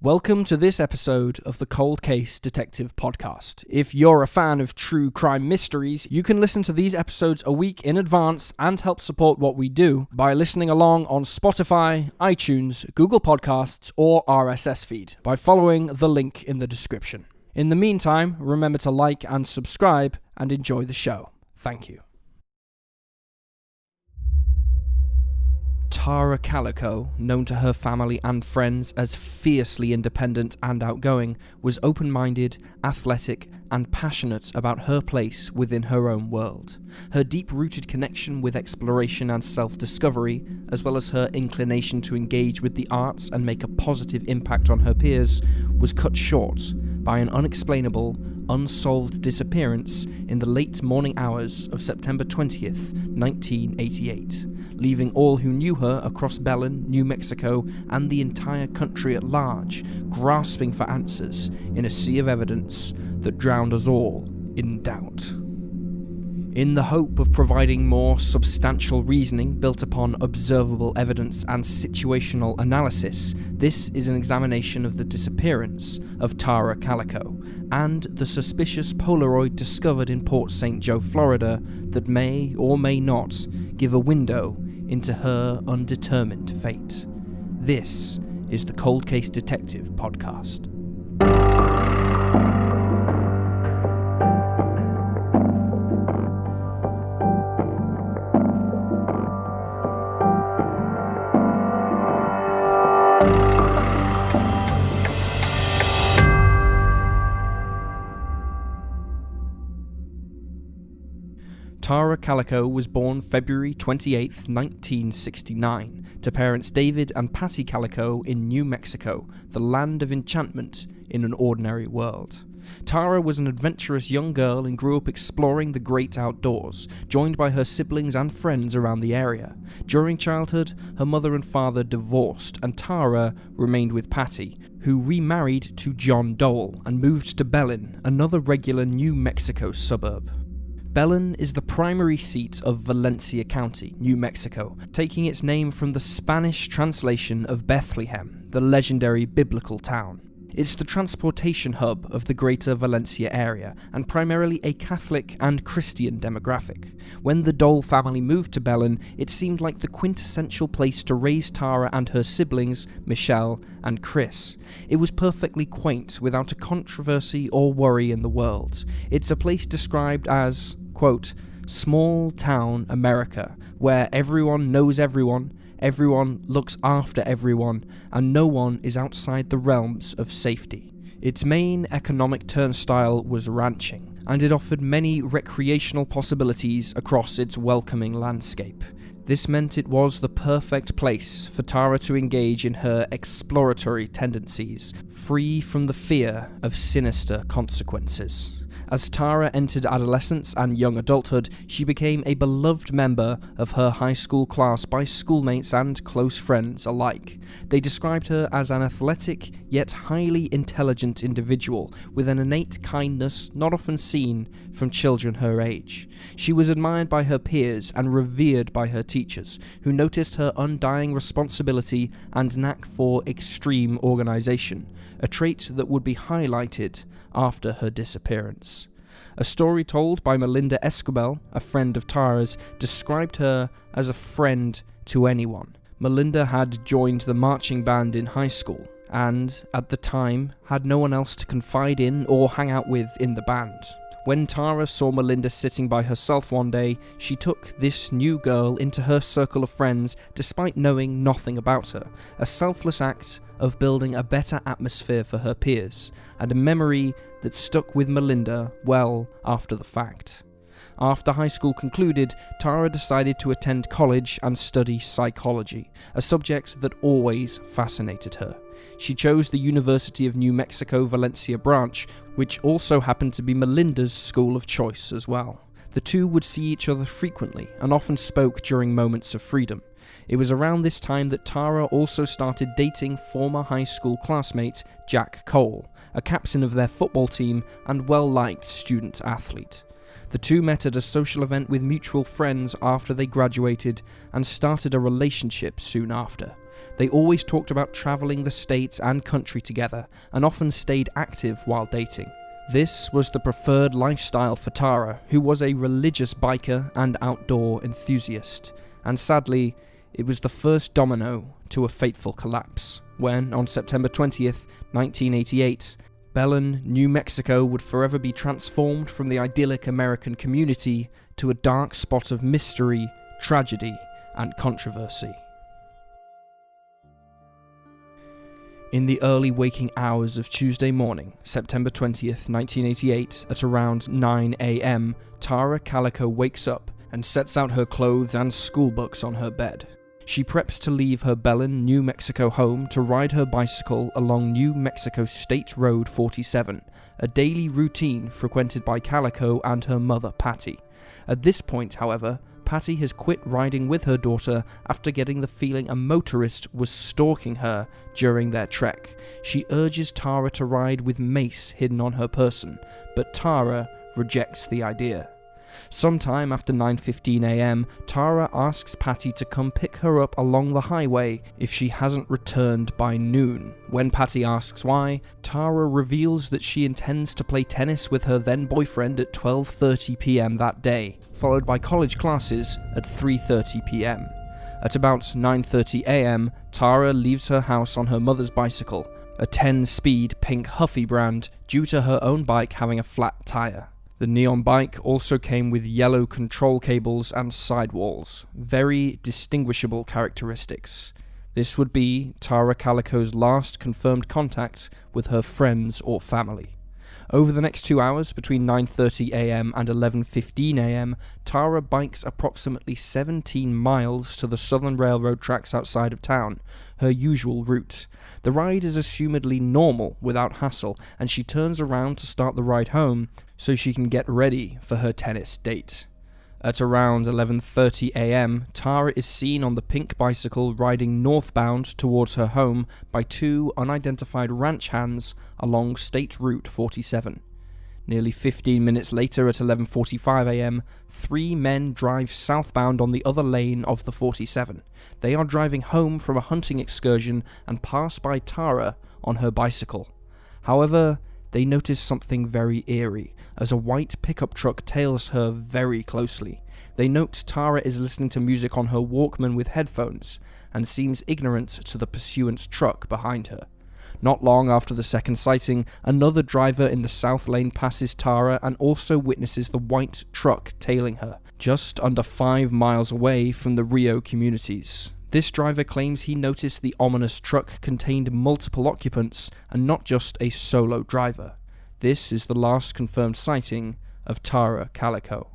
Welcome to this episode of the Cold Case Detective Podcast. If you're a fan of true crime mysteries, you can listen to these episodes a week in advance and help support what we do by listening along on Spotify, iTunes, Google Podcasts, or RSS feed by following the link in the description. In the meantime, remember to like and subscribe and enjoy the show. Thank you. Tara Calico, known to her family and friends as fiercely independent and outgoing, was open-minded, athletic, and passionate about her place within her own world. Her deep-rooted connection with exploration and self-discovery, as well as her inclination to engage with the arts and make a positive impact on her peers, was cut short by an unexplainable, unsolved disappearance in the late morning hours of September 20th, 1988, leaving all who knew her across Belen, New Mexico, and the entire country at large, grasping for answers in a sea of evidence that drowned us all in doubt. In the hope of providing more substantial reasoning built upon observable evidence and situational analysis, this is an examination of the disappearance of Tara Calico and the suspicious Polaroid discovered in Port St. Joe, Florida, that may or may not give a window into her undetermined fate. This is the Cold Case Detective Podcast. Tara Calico was born February 28, 1969, to parents David and Patty Calico in New Mexico, the land of enchantment in an ordinary world. Tara was an adventurous young girl and grew up exploring the great outdoors, joined by her siblings and friends around the area. During childhood, her mother and father divorced, and Tara remained with Patty, who remarried to John Dole and moved to Belen, another regular New Mexico suburb. Belen is the primary seat of Valencia County, New Mexico, taking its name from the Spanish translation of Bethlehem, the legendary biblical town. It's the transportation hub of the greater Valencia area, and primarily a Catholic and Christian demographic. When the Dole family moved to Belen, it seemed like the quintessential place to raise Tara and her siblings, Michelle and Chris. It was perfectly quaint, without a controversy or worry in the world. It's a place described as, quote, small town America, where everyone knows everyone, everyone looks after everyone, and no one is outside the realms of safety. Its main economic turnstile was ranching, and it offered many recreational possibilities across its welcoming landscape. This meant it was the perfect place for Tara to engage in her exploratory tendencies, free from the fear of sinister consequences. As Tara entered adolescence and young adulthood, she became a beloved member of her high school class by schoolmates and close friends alike. They described her as an athletic yet highly intelligent individual with an innate kindness not often seen from children her age. She was admired by her peers and revered by her teachers, who noticed her undying responsibility and knack for extreme organization, a trait that would be highlighted after her disappearance. A story told by Melinda Escobel, a friend of Tara's, described her as a friend to anyone. Melinda had joined the marching band in high school and, at the time, had no one else to confide in or hang out with in the band. When Tara saw Melinda sitting by herself one day, she took this new girl into her circle of friends despite knowing nothing about her, a selfless act of building a better atmosphere for her peers, and a memory that stuck with Melinda well after the fact. After high school concluded, Tara decided to attend college and study psychology, a subject that always fascinated her. She chose the University of New Mexico Valencia branch, which also happened to be Melinda's school of choice as well. The two would see each other frequently and often spoke during moments of freedom. It was around this time that Tara also started dating former high school classmate Jack Cole, a captain of their football team and well-liked student athlete. The two met at a social event with mutual friends after they graduated and started a relationship soon after. They always talked about traveling the state and country together, and often stayed active while dating. This was the preferred lifestyle for Tara, who was a religious biker and outdoor enthusiast. And sadly, it was the first domino to a fateful collapse, when, on September 20th, 1988, Belen, New Mexico would forever be transformed from the idyllic American community to a dark spot of mystery, tragedy, and controversy. In the early waking hours of Tuesday morning, September 20th, 1988, at around 9 a.m., Tara Calico wakes up and sets out her clothes and school books on her bed. She preps to leave her Belen, New Mexico home to ride her bicycle along New Mexico State Road 47, a daily routine frequented by Calico and her mother, Patty. At this point, however, Patty has quit riding with her daughter after getting the feeling a motorist was stalking her during their trek. She urges Tara to ride with mace hidden on her person, but Tara rejects the idea. Sometime after 9:15 a.m, Tara asks Patty to come pick her up along the highway if she hasn't returned by noon. When Patty asks why, Tara reveals that she intends to play tennis with her then boyfriend at 12:30 p.m. that day, followed by college classes at 3:30 p.m. At about 9:30 a.m, Tara leaves her house on her mother's bicycle, a 10-speed pink Huffy brand, due to her own bike having a flat tire. The neon bike also came with yellow control cables and sidewalls, very distinguishable characteristics. This would be Tara Calico's last confirmed contact with her friends or family. Over the next 2 hours, between 9:30 a.m. and 11:15 a.m, Tara bikes approximately 17 miles to the Southern Railroad tracks outside of town, her usual route. The ride is assumedly normal, without hassle, and she turns around to start the ride home so she can get ready for her tennis date. At around 11:30 a.m, Tara is seen on the pink bicycle riding northbound towards her home by two unidentified ranch hands along State Route 47. Nearly 15 minutes later, at 11:45 a.m, three men drive southbound on the other lane of the 47. They are driving home from a hunting excursion and pass by Tara on her bicycle. However, they notice something very eerie, as a white pickup truck tails her very closely. They note Tara is listening to music on her Walkman with headphones, and seems ignorant to the pursuant truck behind her. Not long after the second sighting, another driver in the south lane passes Tara and also witnesses the white truck tailing her, just under 5 miles away from the Rio communities. This driver claims he noticed the ominous truck contained multiple occupants and not just a solo driver. This is the last confirmed sighting of Tara Calico.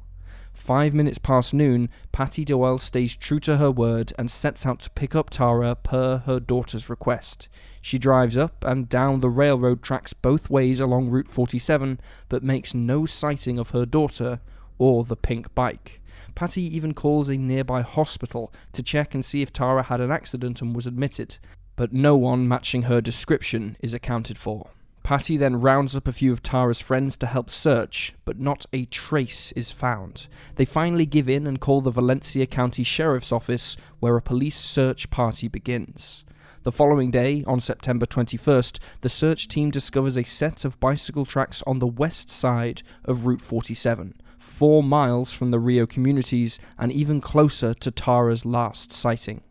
5 minutes past noon, Patty Doyle stays true to her word and sets out to pick up Tara per her daughter's request. She drives up and down the railroad tracks both ways along Route 47, but makes no sighting of her daughter or the pink bike. Patty even calls a nearby hospital to check and see if Tara had an accident and was admitted, but no one matching her description is accounted for. Patty then rounds up a few of Tara's friends to help search, but not a trace is found. They finally give in and call the Valencia County Sheriff's Office, where a police search party begins. The following day, on September 21st, the search team discovers a set of bicycle tracks on the west side of Route 47, 4 miles from the Rio communities and even closer to Tara's last sighting.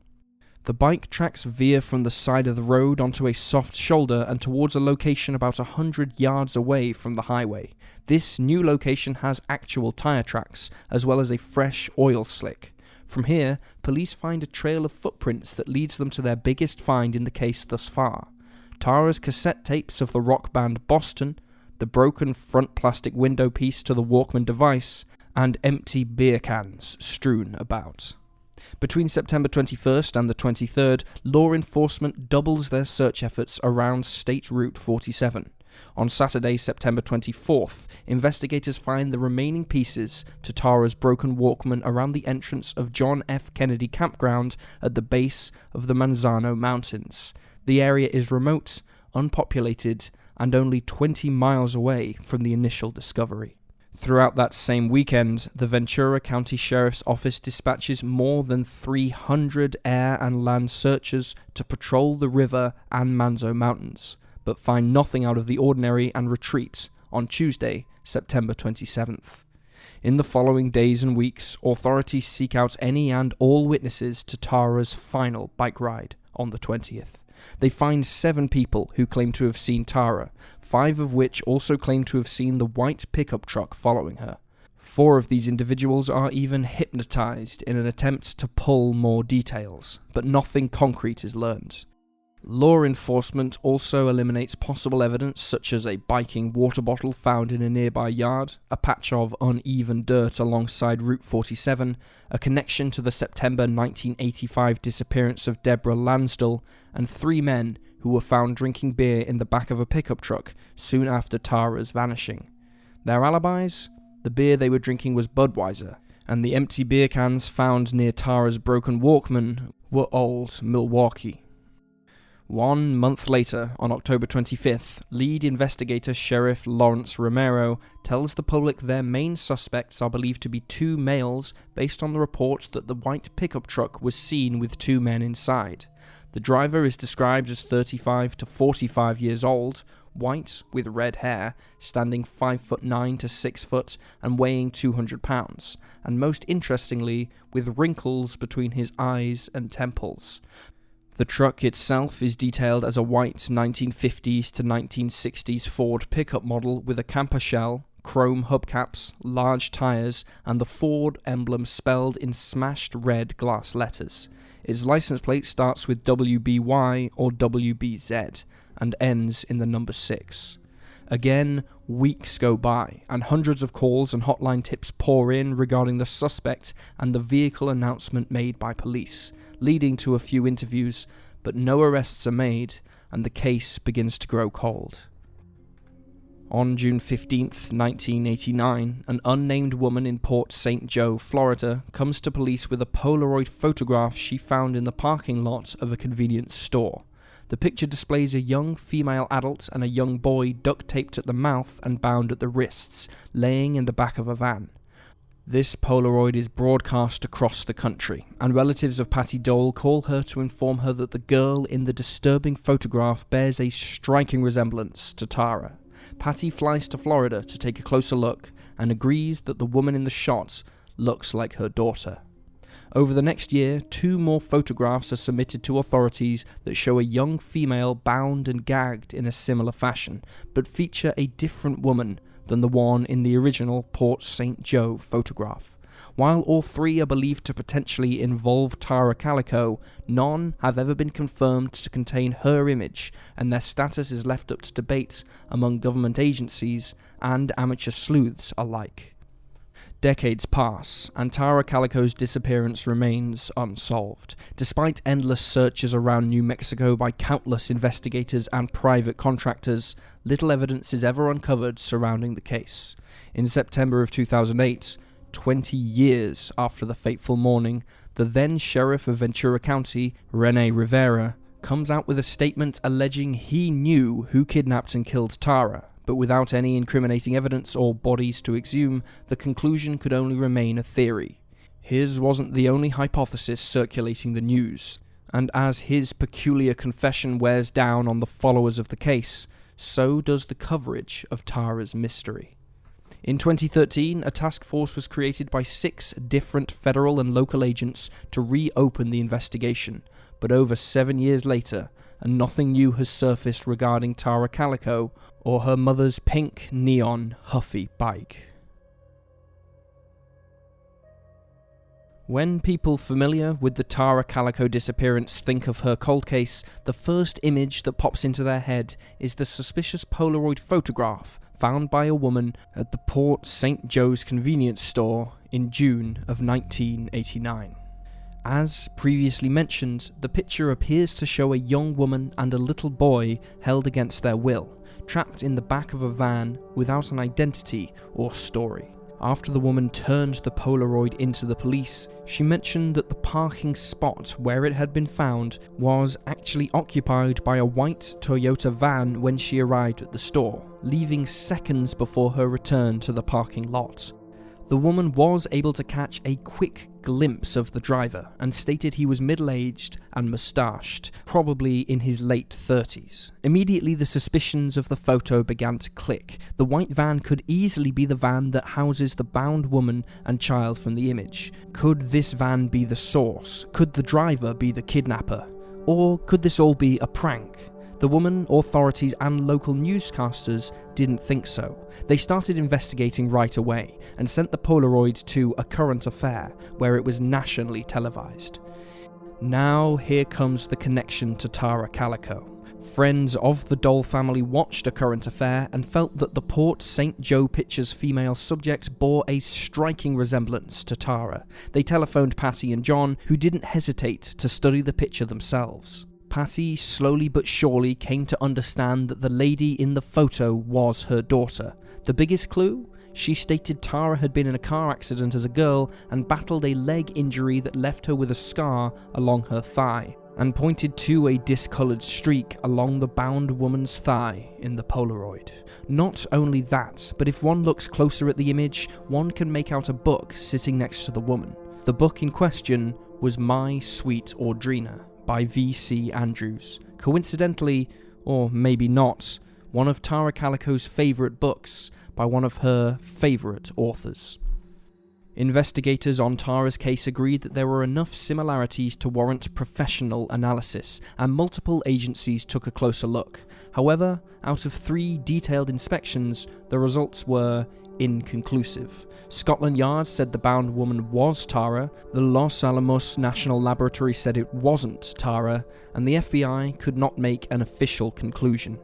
The bike tracks veer from the side of the road onto a soft shoulder and towards a location about 100 yards away from the highway. This new location has actual tire tracks, as well as a fresh oil slick. From here, police find a trail of footprints that leads them to their biggest find in the case thus far: Tara's cassette tapes of the rock band Boston, the broken front plastic window piece to the Walkman device, and empty beer cans strewn about. Between September 21st and the 23rd, law enforcement doubles their search efforts around State Route 47. On Saturday, September 24th, investigators find the remaining pieces to Tara's broken Walkman around the entrance of John F. Kennedy Campground at the base of the Manzano Mountains. The area is remote, unpopulated, and only 20 miles away from the initial discovery. Throughout that same weekend, the Ventura County Sheriff's Office dispatches more than 300 air and land searchers to patrol the river and Manzo Mountains, but find nothing out of the ordinary and retreat on Tuesday, September 27th. In the following days and weeks, authorities seek out any and all witnesses to Tara's final bike ride on the 20th. They find 7 people who claim to have seen Tara, 5 of which also claim to have seen the white pickup truck following her. 4 of these individuals are even hypnotized in an attempt to pull more details, but nothing concrete is learned. Law enforcement also eliminates possible evidence such as a biking water bottle found in a nearby yard, a patch of uneven dirt alongside Route 47, a connection to the September 1985 disappearance of Deborah Lansdell, and 3 men who were found drinking beer in the back of a pickup truck soon after Tara's vanishing. Their alibis? The beer they were drinking was Budweiser, and the empty beer cans found near Tara's broken Walkman were old Milwaukee. 1 month later, on October 25th, lead investigator Sheriff Lawrence Romero tells the public their main suspects are believed to be 2 males based on the report that the white pickup truck was seen with 2 men inside. The driver is described as 35 to 45 years old, white with red hair, standing 5'9" to 6 foot and weighing 200 pounds, and most interestingly, with wrinkles between his eyes and temples. The truck itself is detailed as a white 1950s to 1960s Ford pickup model with a camper shell, chrome hubcaps, large tyres, and the Ford emblem spelled in smashed red glass letters. Its license plate starts with WBY or WBZ and ends in the number 6. Again, weeks go by, and hundreds of calls and hotline tips pour in regarding the suspect and the vehicle announcement made by police, leading to a few interviews, but no arrests are made, and the case begins to grow cold. On June 15th, 1989, an unnamed woman in Port St. Joe, Florida, comes to police with a Polaroid photograph she found in the parking lot of a convenience store. The picture displays a young female adult and a young boy duct-taped at the mouth and bound at the wrists, laying in the back of a van. This Polaroid is broadcast across the country, and relatives of Patty Dole call her to inform her that the girl in the disturbing photograph bears a striking resemblance to Tara. Patty flies to Florida to take a closer look and agrees that the woman in the shot looks like her daughter. Over the next year, 2 more photographs are submitted to authorities that show a young female bound and gagged in a similar fashion, but feature a different woman than the one in the original Port St. Joe photograph. While all 3 are believed to potentially involve Tara Calico, none have ever been confirmed to contain her image, and their status is left up to debate among government agencies and amateur sleuths alike. Decades pass, and Tara Calico's disappearance remains unsolved. Despite endless searches around New Mexico by countless investigators and private contractors, little evidence is ever uncovered surrounding the case. In September of 2008, 20 years after the fateful morning, the then sheriff of Ventura County, Rene Rivera, comes out with a statement alleging he knew who kidnapped and killed Tara. But without any incriminating evidence or bodies to exhume, the conclusion could only remain a theory. His wasn't the only hypothesis circulating the news, and as his peculiar confession wears down on the followers of the case, so does the coverage of Tara's mystery. In 2013, a task force was created by 6 different federal and local agents to reopen the investigation, but over 7 years later, and nothing new has surfaced regarding Tara Calico or her mother's pink neon Huffy bike. When people familiar with the Tara Calico disappearance think of her cold case, the first image that pops into their head is the suspicious Polaroid photograph found by a woman at the Port St. Joe's convenience store in June of 1989. As previously mentioned, the picture appears to show a young woman and a little boy held against their will, trapped in the back of a van without an identity or story. After the woman turned the Polaroid into the police, she mentioned that the parking spot where it had been found was actually occupied by a white Toyota van when she arrived at the store, leaving seconds before her return to the parking lot. The woman was able to catch a quick glimpse of the driver and stated he was middle-aged and mustached, probably in his late 30s. Immediately, the suspicions of the photo began to click. The white van could easily be the van that houses the bound woman and child from the image. Could this van be the source? Could the driver be the kidnapper? Or could this all be a prank? The woman, authorities, and local newscasters didn't think so. They started investigating right away and sent the Polaroid to A Current Affair, where it was nationally televised. Now here comes the connection to Tara Calico. Friends of the Doll family watched A Current Affair and felt that the Port St. Joe picture's female subject bore a striking resemblance to Tara. They telephoned Patty and John, who didn't hesitate to study the picture themselves. Patty slowly but surely came to understand that the lady in the photo was her daughter. The biggest clue? She stated Tara had been in a car accident as a girl and battled a leg injury that left her with a scar along her thigh, and pointed to a discoloured streak along the bound woman's thigh in the Polaroid. Not only that, but if one looks closer at the image, one can make out a book sitting next to the woman. The book in question was My Sweet Audrina by V.C. Andrews. Coincidentally, or maybe not, one of Tara Calico's favourite books by one of her favourite authors. Investigators on Tara's case agreed that there were enough similarities to warrant professional analysis, and multiple agencies took a closer look. However, out of 3 detailed inspections, the results were inconclusive. Scotland Yard said the bound woman was Tara, the Los Alamos National Laboratory said it wasn't Tara, and the FBI could not make an official conclusion.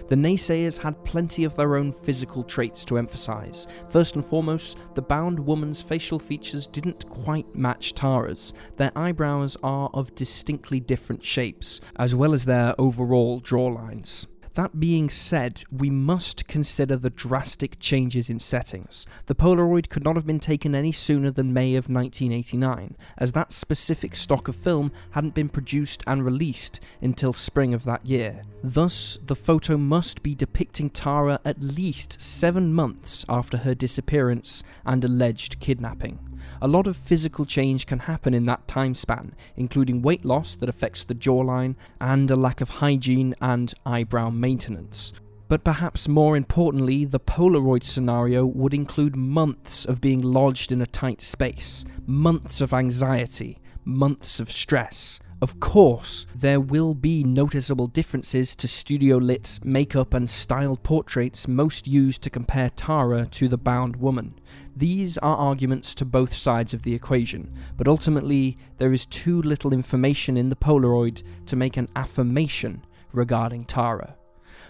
The naysayers had plenty of their own physical traits to emphasize. First and foremost, the bound woman's facial features didn't quite match Tara's. Their eyebrows are of distinctly different shapes, as well as their overall jawlines. That being said, we must consider the drastic changes in settings. The Polaroid could not have been taken any sooner than May of 1989, as that specific stock of film hadn't been produced and released until spring of that year. Thus, the photo must be depicting Tara at least 7 months after her disappearance and alleged kidnapping. A lot of physical change can happen in that time span, including weight loss that affects the jawline and a lack of hygiene and eyebrow maintenance. But perhaps more importantly, the Polaroid scenario would include months of being lodged in a tight space, months of anxiety, months of stress. Of course, there will be noticeable differences to studio-lit, makeup and styled portraits most used to compare Tara to the bound woman. These are arguments to both sides of the equation, but ultimately there is too little information in the Polaroid to make an affirmation regarding Tara.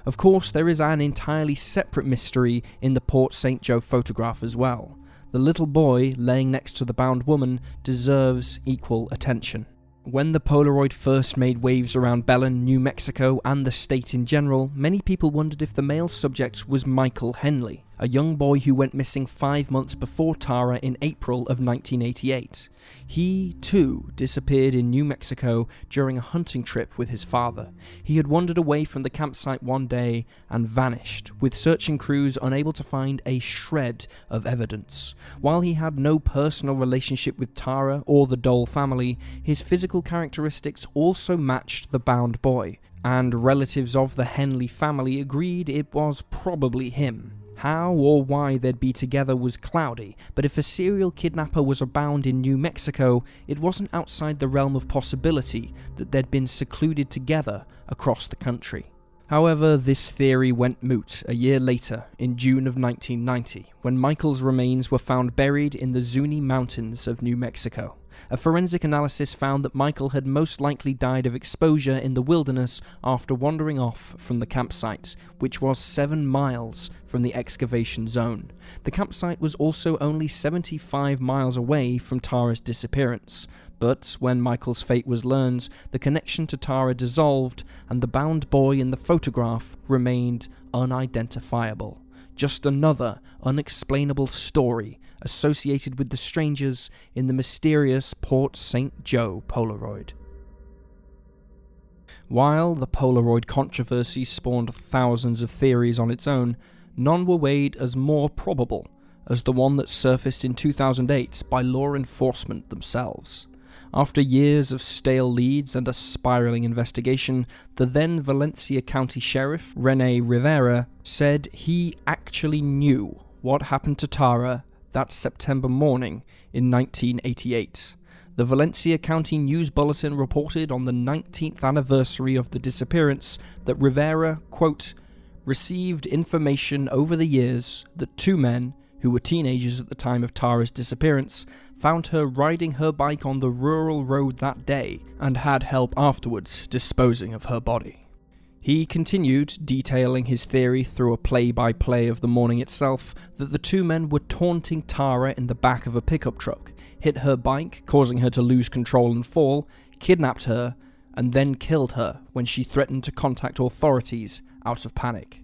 Of course, there is an entirely separate mystery in the Port St. Joe photograph as well. The little boy laying next to the bound woman deserves equal attention. When the Polaroid first made waves around Belen, New Mexico, and the state in general, many people wondered if the male subject was Michael Henley, a young boy who went missing 5 months before Tara in April of 1988. He, too, disappeared in New Mexico during a hunting trip with his father. He had wandered away from the campsite one day and vanished, with searching crews unable to find a shred of evidence. While he had no personal relationship with Tara or the Doll family, his physical characteristics also matched the bound boy, and relatives of the Henley family agreed it was probably him. How or why they'd be together was cloudy, but if a serial kidnapper was abound in New Mexico, it wasn't outside the realm of possibility that they'd been secluded together across the country. However, this theory went moot a year later, in June of 1990, when Michael's remains were found buried in the Zuni Mountains of New Mexico. A forensic analysis found that Michael had most likely died of exposure in the wilderness after wandering off from the campsite, which was 7 miles from the excavation zone. The campsite was also only 75 miles away from Tara's disappearance. But when Michael's fate was learned, the connection to Tara dissolved and the bound boy in the photograph remained unidentifiable. just another unexplainable story associated with the strangers in the mysterious Port St. Joe Polaroid. While the Polaroid controversy spawned thousands of theories on its own, none were weighed as more probable as the one that surfaced in 2008 by law enforcement themselves. After years of stale leads and a spiraling investigation, the then Valencia County Sheriff, Rene Rivera, said he actually knew what happened to Tara that September morning in 1988. The Valencia County News Bulletin reported on the 19th anniversary of the disappearance that Rivera, quote, received information over the years that two men, who were teenagers at the time of Tara's disappearance, found her riding her bike on the rural road that day and had help afterwards disposing of her body. He continued, detailing his theory through a play-by-play of the morning itself, that the two men were taunting Tara in the back of a pickup truck, hit her bike, causing her to lose control and fall, kidnapped her, and then killed her when she threatened to contact authorities out of panic.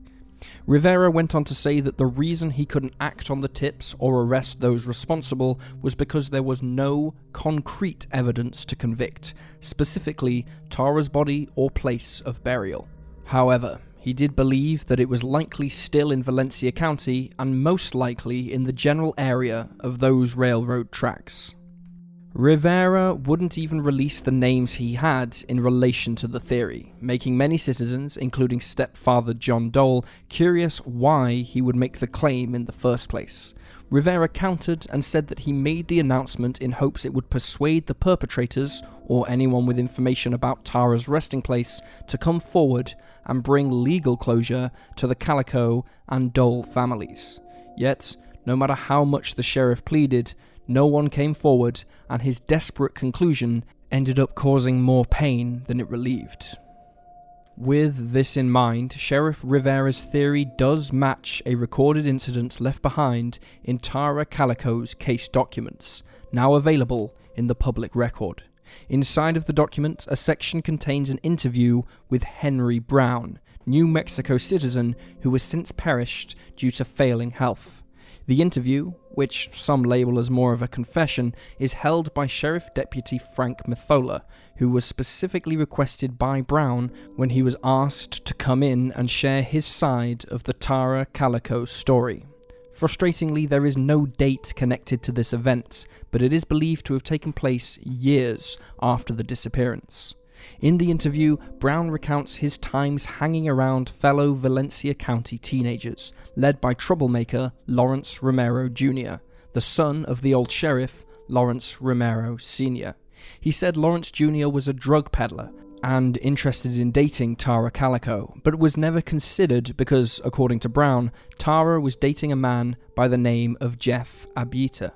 Rivera went on to say that the reason he couldn't act on the tips or arrest those responsible was because there was no concrete evidence to convict, specifically Tara's body or place of burial. However, he did believe that it was likely still in Valencia County and most likely in the general area of those railroad tracks. Rivera wouldn't even release the names he had in relation to the theory, making many citizens, including stepfather John Dole, curious why he would make the claim in the first place. Rivera countered and said that he made the announcement in hopes it would persuade the perpetrators, or anyone with information about Tara's resting place, to come forward and bring legal closure to the Calico and Dole families. Yet, no matter how much the sheriff pleaded, no one came forward, and his desperate conclusion ended up causing more pain than it relieved. With this in mind, Sheriff Rivera's theory does match a recorded incident left behind in Tara Calico's case documents, now available in the public record. Inside of the document, a section contains an interview with Henry Brown, New Mexico citizen who has since perished due to failing health. The interview, which some label as more of a confession, is held by Sheriff Deputy Frank Methola, who was specifically requested by Brown when he was asked to come in and share his side of the Tara Calico story. Frustratingly, there is no date connected to this event, but it is believed to have taken place years after the disappearance. In the interview, Brown recounts his times hanging around fellow Valencia County teenagers, led by troublemaker Lawrence Romero Jr., the son of the old sheriff, Lawrence Romero Sr. He said Lawrence Jr. was a drug peddler and interested in dating Tara Calico, but was never considered because, according to Brown, Tara was dating a man by the name of Jeff Abita.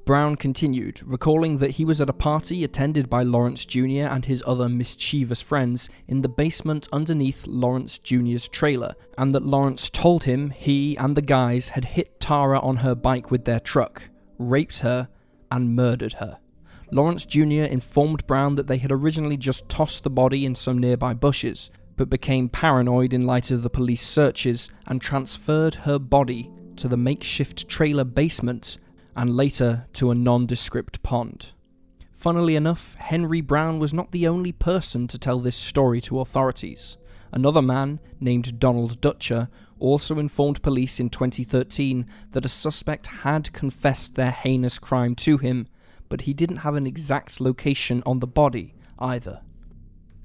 Brown continued, recalling that he was at a party attended by Lawrence Jr. and his other mischievous friends in the basement underneath Lawrence Jr.'s trailer, and that Lawrence told him he and the guys had hit Tara on her bike with their truck, raped her, and murdered her. Lawrence Jr. informed Brown that they had originally just tossed the body in some nearby bushes, but became paranoid in light of the police searches and transferred her body to the makeshift trailer basement and later to a nondescript pond. Funnily enough, Henry Brown was not the only person to tell this story to authorities. Another man, named Donald Dutcher, also informed police in 2013 that a suspect had confessed their heinous crime to him, but he didn't have an exact location on the body either.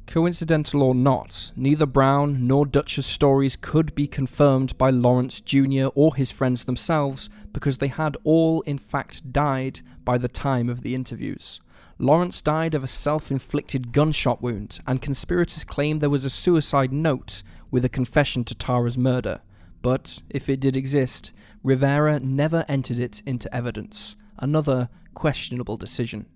Coincidental or not, neither Brown nor Dutcher's stories could be confirmed by Lawrence Jr. or his friends themselves because they had all in fact died by the time of the interviews. Lawrence died of a self-inflicted gunshot wound, and conspirators claim there was a suicide note with a confession to Tara's murder, but if it did exist, Rivera never entered it into evidence, another questionable decision.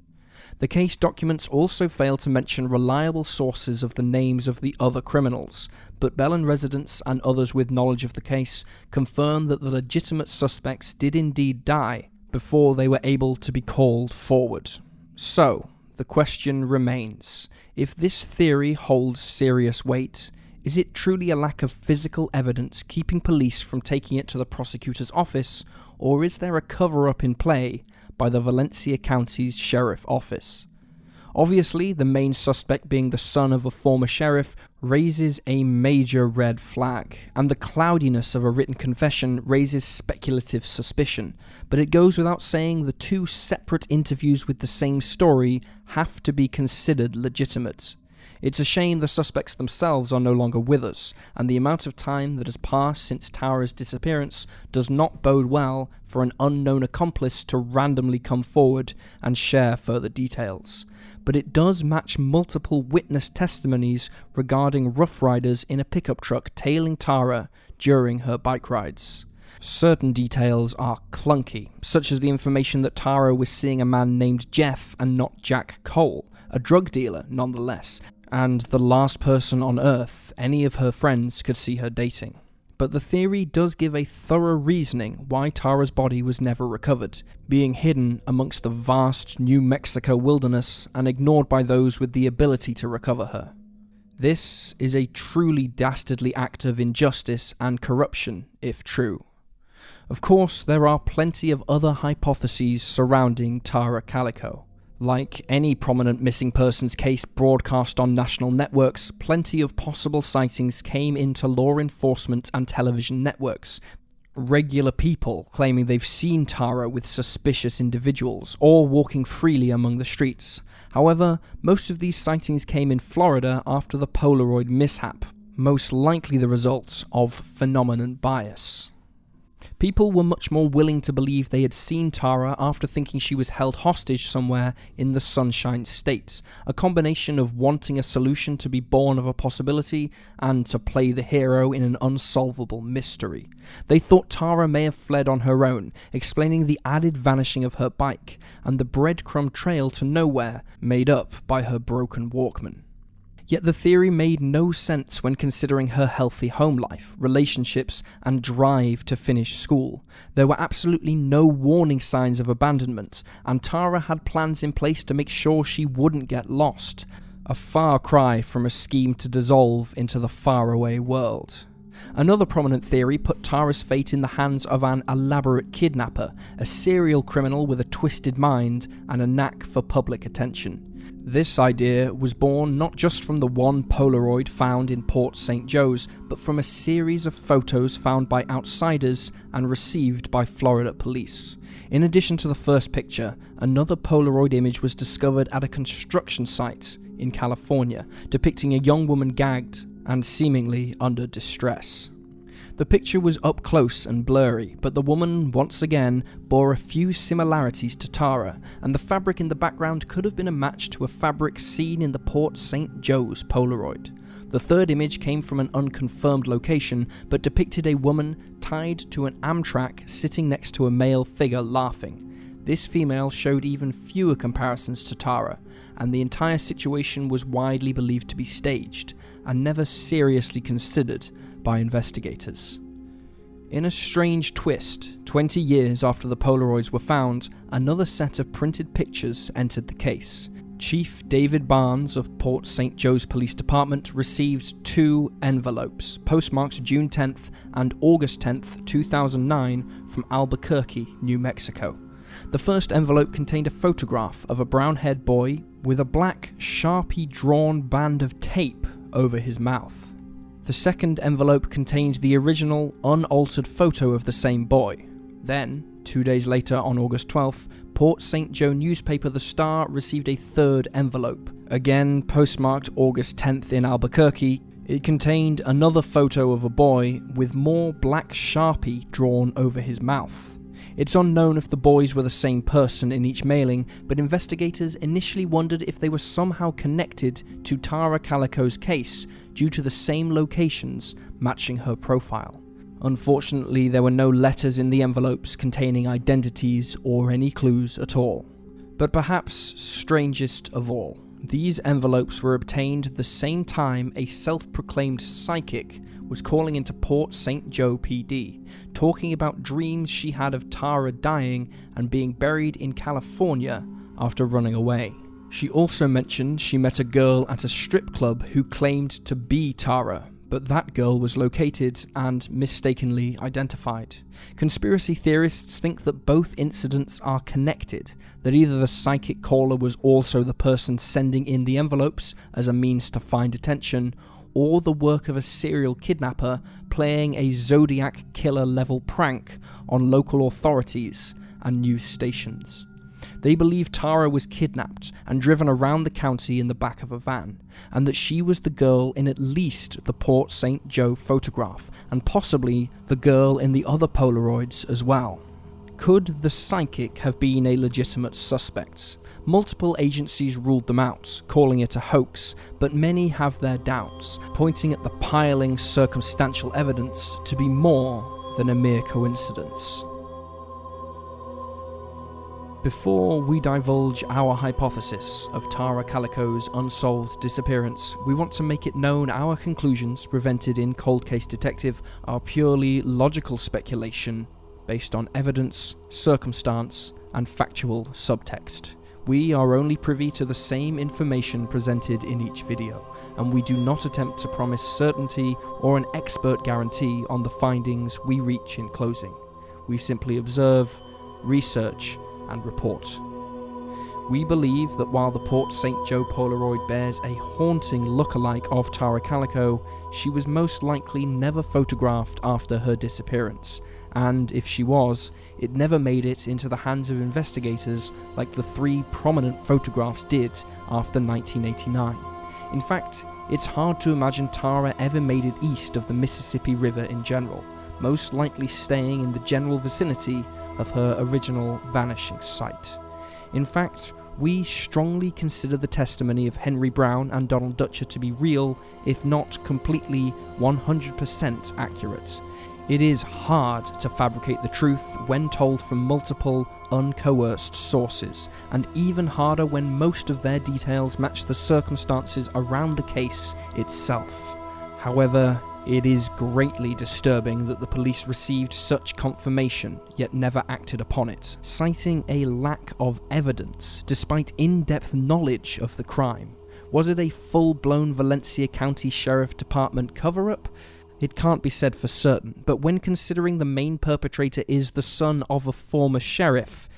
The case documents also fail to mention reliable sources of the names of the other criminals, but Belen residents and others with knowledge of the case confirm that the legitimate suspects did indeed die before they were able to be called forward. So, the question remains, if this theory holds serious weight, Is it truly a lack of physical evidence keeping police from taking it to the prosecutor's office, or is there a cover-up in play by the Valencia County's sheriff office? Obviously, the main suspect being the son of a former sheriff raises a major red flag, and the cloudiness of a written confession raises speculative suspicion, but it goes without saying the two separate interviews with the same story have to be considered legitimate. It's a shame the suspects themselves are no longer with us, and the amount of time that has passed since Tara's disappearance does not bode well for an unknown accomplice to randomly come forward and share further details. But it does match multiple witness testimonies regarding Rough Riders in a pickup truck tailing Tara during her bike rides. Certain details are clunky, such as the information that Tara was seeing a man named Jeff and not Jack Cole, a drug dealer nonetheless, and the last person on Earth any of her friends could see her dating. But the theory does give a thorough reasoning why Tara's body was never recovered, being hidden amongst the vast New Mexico wilderness and ignored by those with the ability to recover her. This is a truly dastardly act of injustice and corruption, if true. Of course, there are plenty of other hypotheses surrounding Tara Calico. Like any prominent missing persons case broadcast on national networks, plenty of possible sightings came into law enforcement and television networks. Regular people claiming they've seen Tara with suspicious individuals or walking freely among the streets. However, most of these sightings came in Florida after the Polaroid mishap, most likely the result of phenomenon bias. People were much more willing to believe they had seen Tara after thinking she was held hostage somewhere in the Sunshine State, a combination of wanting a solution to be born of a possibility and to play the hero in an unsolvable mystery. They thought Tara may have fled on her own, explaining the added vanishing of her bike and the breadcrumb trail to nowhere made up by her broken Walkman. Yet the theory made no sense when considering her healthy home life, relationships, and drive to finish school. There were absolutely no warning signs of abandonment, and Tara had plans in place to make sure she wouldn't get lost. A far cry from a scheme to dissolve into the faraway world. Another prominent theory put Tara's fate in the hands of an elaborate kidnapper, a serial criminal with a twisted mind and a knack for public attention. This idea was born not just from the one Polaroid found in Port St. Joe's, but from a series of photos found by outsiders and received by Florida police. In addition to the first picture, another Polaroid image was discovered at a construction site in California, depicting a young woman gagged and seemingly under distress. The picture was up close and blurry, but the woman, once again, bore a few similarities to Tara, and the fabric in the background could have been a match to a fabric seen in the Port St. Joe's Polaroid. The third image came from an unconfirmed location, but depicted a woman tied to an Amtrak sitting next to a male figure laughing. This female showed even fewer comparisons to Tara, and the entire situation was widely believed to be staged, and never seriously considered by investigators. In a strange twist, 20 years after the Polaroids were found, another set of printed pictures entered the case. Chief David Barnes of Port St. Joe's Police Department received 2 envelopes, postmarked June 10th and August 10th, 2009, from Albuquerque, New Mexico. The first envelope contained a photograph of a brown-haired boy with a black Sharpie-drawn band of tape over his mouth. The second envelope contained the original, unaltered photo of the same boy. Then, 2 days later on August 12th, Port St. Joe newspaper The Star received a third envelope. Again postmarked August 10th in Albuquerque, it contained another photo of a boy with more black Sharpie drawn over his mouth. It's unknown if the boys were the same person in each mailing, but investigators initially wondered if they were somehow connected to Tara Calico's case due to the same locations matching her profile. Unfortunately, there were no letters in the envelopes containing identities or any clues at all. But perhaps strangest of all, these envelopes were obtained the same time a self-proclaimed psychic was calling into Port St. Joe PD, talking about dreams she had of Tara dying and being buried in California after running away. She also mentioned she met a girl at a strip club who claimed to be Tara, but that girl was located and mistakenly identified. Conspiracy theorists think that both incidents are connected, that either the psychic caller was also the person sending in the envelopes as a means to find attention, or the work of a serial kidnapper playing a Zodiac killer level prank on local authorities and news stations. They believe Tara was kidnapped and driven around the county in the back of a van, and that she was the girl in at least the Port St. Joe photograph, and possibly the girl in the other Polaroids as well. Could the psychic have been a legitimate suspect? Multiple agencies ruled them out, calling it a hoax, but many have their doubts, pointing at the piling circumstantial evidence to be more than a mere coincidence. Before we divulge our hypothesis of Tara Calico's unsolved disappearance, we want to make it known our conclusions presented in Cold Case Detective are purely logical speculation based on evidence, circumstance, and factual subtext. We are only privy to the same information presented in each video, and we do not attempt to promise certainty or an expert guarantee on the findings we reach in closing. We simply observe, research, and report. We believe that while the Port St. Joe Polaroid bears a haunting look-alike of Tara Calico, she was most likely never photographed after her disappearance, and if she was, it never made it into the hands of investigators like the 3 prominent photographs did after 1989. In fact, it's hard to imagine Tara ever made it east of the Mississippi River in general, most likely staying in the general vicinity of her original vanishing site. In fact, we strongly consider the testimony of Henry Brown and Donald Dutcher to be real, if not completely 100% accurate. It is hard to fabricate the truth when told from multiple, uncoerced sources, and even harder when most of their details match the circumstances around the case itself. However, it is greatly disturbing that the police received such confirmation, yet never acted upon it, citing a lack of evidence, despite in-depth knowledge of the crime. Was it a full-blown Valencia County Sheriff Department cover-up? It can't be said for certain, but when considering the main perpetrator is the son of a former sheriff,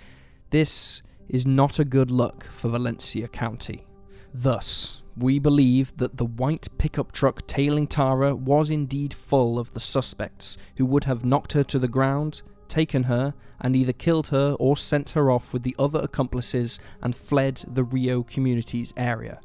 this is not a good look for Valencia County. Thus, we believe that the white pickup truck tailing Tara was indeed full of the suspects who would have knocked her to the ground, taken her, and either killed her or sent her off with the other accomplices and fled the Rio Communities area.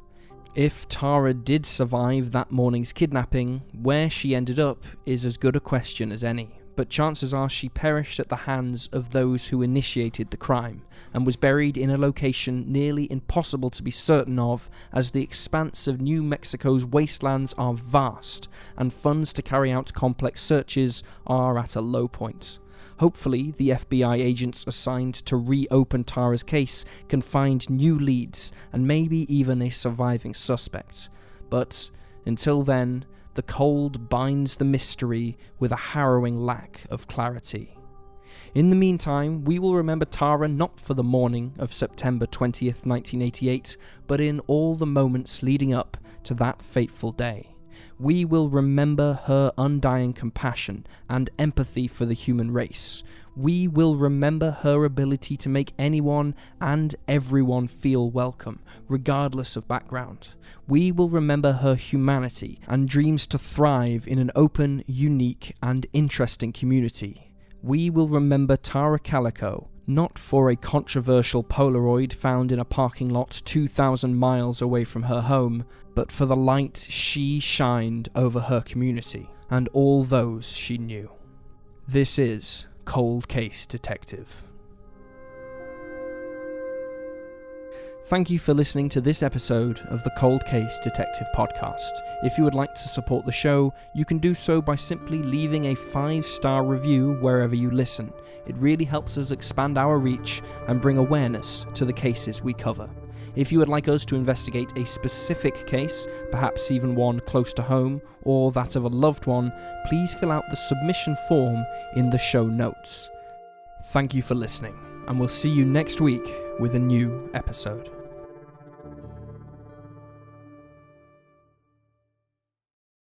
If Tara did survive that morning's kidnapping, where she ended up is as good a question as any. But chances are she perished at the hands of those who initiated the crime, and was buried in a location nearly impossible to be certain of, as the expanse of New Mexico's wastelands are vast, and funds to carry out complex searches are at a low point. Hopefully, the FBI agents assigned to reopen Tara's case can find new leads, and maybe even a surviving suspect. But until then, the cold binds the mystery with a harrowing lack of clarity. In the meantime, we will remember Tara not for the morning of September 20th, 1988, but in all the moments leading up to that fateful day. We will remember her undying compassion and empathy for the human race. We will remember her ability to make anyone and everyone feel welcome, regardless of background. We will remember her humanity and dreams to thrive in an open, unique, and interesting community. We will remember Tara Calico, not for a controversial Polaroid found in a parking lot 2,000 miles away from her home, but for the light she shined over her community and all those she knew. This is Cold Case Detective. Thank you for listening to this episode of the Cold Case Detective podcast. If you would like to support the show, you can do so by simply leaving a 5-star review wherever you listen. It really helps us expand our reach and bring awareness to the cases we cover. If you would like us to investigate a specific case, perhaps even one close to home, or that of a loved one, please fill out the submission form in the show notes. Thank you for listening, and we'll see you next week with a new episode.